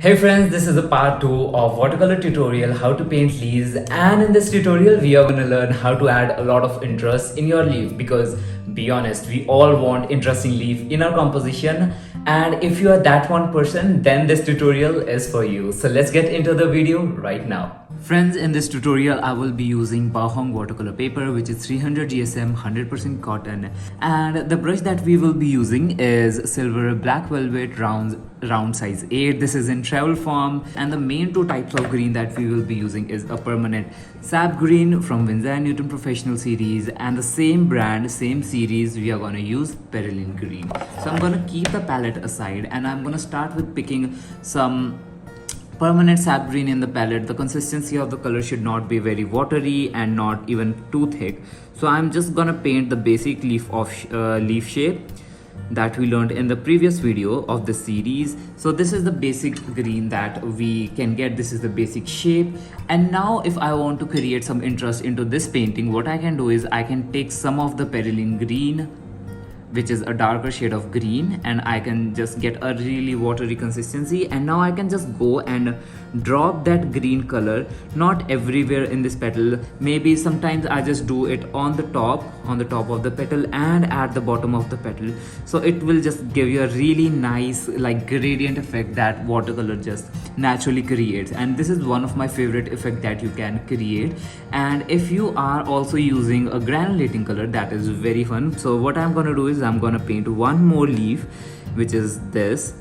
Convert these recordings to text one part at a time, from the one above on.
Hey friends, this is a part 2 of watercolor tutorial how to paint leaves, and in this tutorial we are going to learn how to add a lot of interest in your leaf, because be honest, we all want interesting leaf in our composition, and if you are that one person, then this tutorial is for you. So let's get into the video right now. Friends, in this tutorial I will be using Bahong watercolor paper, which is 300 GSM 100% cotton, and the brush that we will be using is silver black velvet round size 8. This is in travel form, and the main two types of green that we will be using is a permanent sap green from Winsor & Newton Professional series, and the same brand, same series, we are going to use perylene green. So I'm going to keep the palette aside and I'm going to start with picking some permanent sap green in the palette. The consistency of the color should not be very watery and not even too thick. So I'm just gonna paint the basic leaf shape that we learned in the previous video of the series. So this is the basic green that we can get. This is the basic shape. And now if I want to create some interest into this painting, what I can do is I can take some of the perylene green, which is a darker shade of green, and I can just get a really watery consistency, and now I can just go and drop that green color not everywhere in this petal. Maybe sometimes I just do it on the top of the petal and at the bottom of the petal, so it will just give you a really nice like gradient effect that watercolor just naturally creates. And this is one of my favorite effect that you can create. And if you are also using a granulating color, that is very fun. So what I'm gonna do is I'm gonna paint one more leaf, which is this.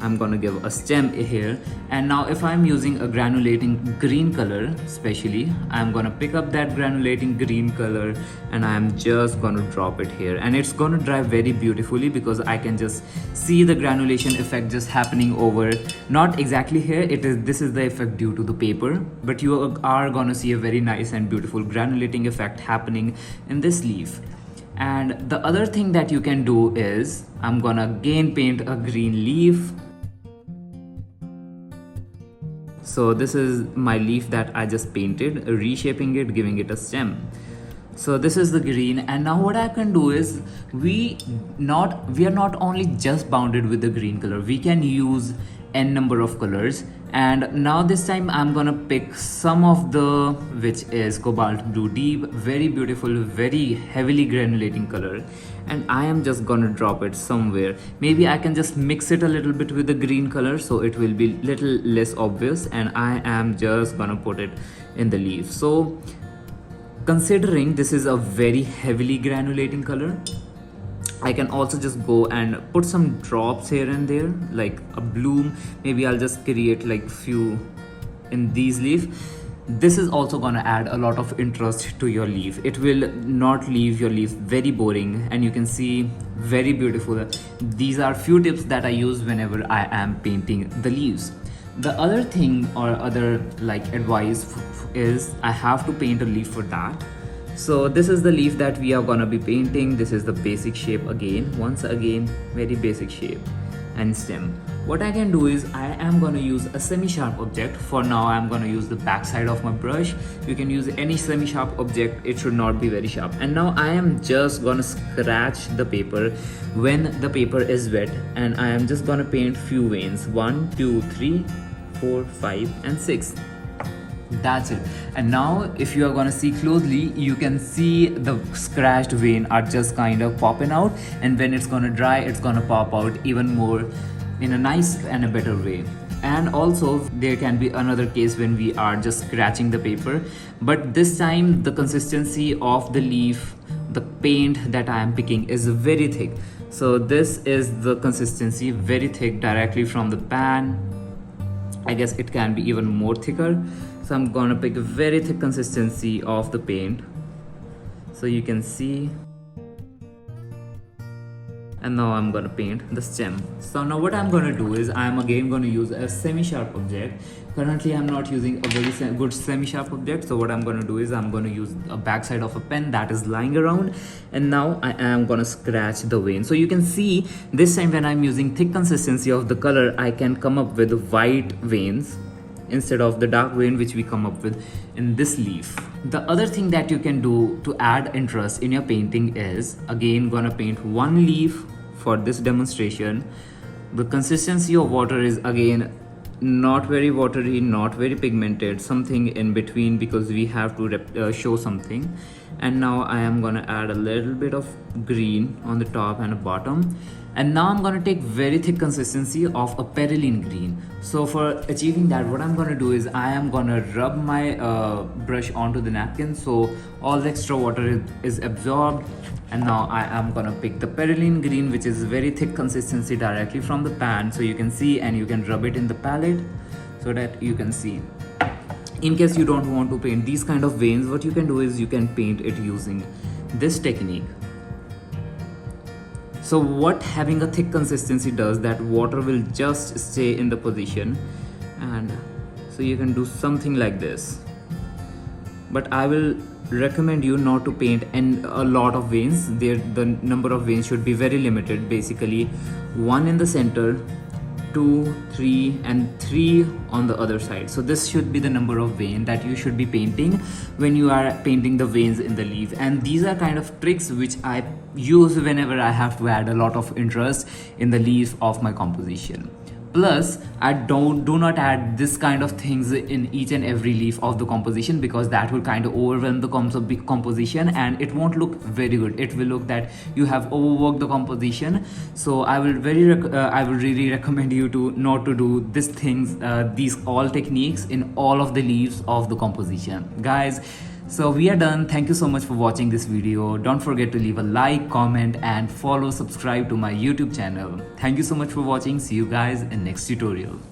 I'm gonna give a stem here, and now if I'm using a granulating green color especially, I'm gonna pick up that granulating green color and I'm just gonna drop it here, and it's gonna dry very beautifully because I can just see the granulation effect just happening over, not exactly here, this is the effect due to the paper, but you are gonna see a very nice and beautiful granulating effect happening in this leaf. And the other thing that you can do is I'm gonna again paint a green leaf. So this is my leaf that I just painted, reshaping it, giving it a stem. So this is the green, and now what I can do is we are not only just bounded with the green color, we can use n number of colors. And now this time I'm gonna pick some of the, which is cobalt blue deep, very beautiful, very heavily granulating color, and I am just gonna drop it somewhere. Maybe I can just mix it a little bit with the green color so it will be little less obvious, and I am just gonna put it in the leaf. So considering this is a very heavily granulating color, I can also just go and put some drops here and there, like a bloom. Maybe I'll just create like few in these leaves. This is also gonna add a lot of interest to your leaf. It will not leave your leaf very boring, and you can see very beautiful. These are few tips that I use whenever I am painting the leaves. The other thing or other like advice is I have to paint a leaf for that. So this is the leaf that we are gonna be painting. This is the basic shape again, once again, very basic shape and stem. What I can do is I am gonna use a semi-sharp object. For now I'm gonna use the back side of my brush. You can use any semi-sharp object, it should not be very sharp. And now I am just gonna scratch the paper when the paper is wet, and I am just gonna paint few veins, 1 2 3 4 5 and 6. That's it. And now if you are gonna see closely, you can see the scratched vein are just kind of popping out, and when it's gonna dry, it's gonna pop out even more in a nice and a better way. And also there can be another case when we are just scratching the paper, but this time the consistency of the leaf, the paint that I am picking is very thick. So this is the consistency, very thick, directly from the pan. I guess it can be even more thicker. So I'm gonna pick a very thick consistency of the paint, so you can see. And now I'm gonna paint the stem. So now what I'm gonna do is I'm again gonna use a semi-sharp object. Currently I'm not using a very good semi-sharp object, so what I'm gonna do is I'm gonna use a backside of a pen that is lying around, and now I am gonna scratch the vein. So you can see this time when I'm using thick consistency of the color, I can come up with white veins instead of the dark vein which we come up with in this leaf. The other thing that you can do to add interest in your painting is again gonna paint one leaf for this demonstration. The consistency of water is again not very watery, not very pigmented, something in between, because we have to show something. And now I am gonna add a little bit of green on the top and the bottom. And now I'm gonna take very thick consistency of a perylene green. So for achieving that, what I'm gonna do is I am gonna rub my brush onto the napkin so all the extra water is absorbed. And now I am gonna pick the perylene green, which is very thick consistency, directly from the pan, so you can see, and you can rub it in the palette so that you can see. In case you don't want to paint these kind of veins, what you can do is you can paint it using this technique. So what having a thick consistency does, that water will just stay in the position, and so you can do something like this. But I will recommend you not to paint a lot of veins. The number of veins should be very limited, basically 1 in the center, 2, 3 and 3 on the other side. So this should be the number of veins that you should be painting when you are painting the veins in the leaf. And these are kind of tricks which I use whenever I have to add a lot of interest in the leaf of my composition. Plus, I do not add this kind of things in each and every leaf of the composition, because that will kind of overwhelm the composition and it won't look very good. It will look that you have overworked the composition. So I will really recommend you to not to do these things, these all techniques in all of the leaves of the composition, guys. So we are done. Thank you so much for watching this video. Don't forget to leave a like, comment and follow, subscribe to my YouTube channel. Thank you so much for watching. See you guys in next tutorial.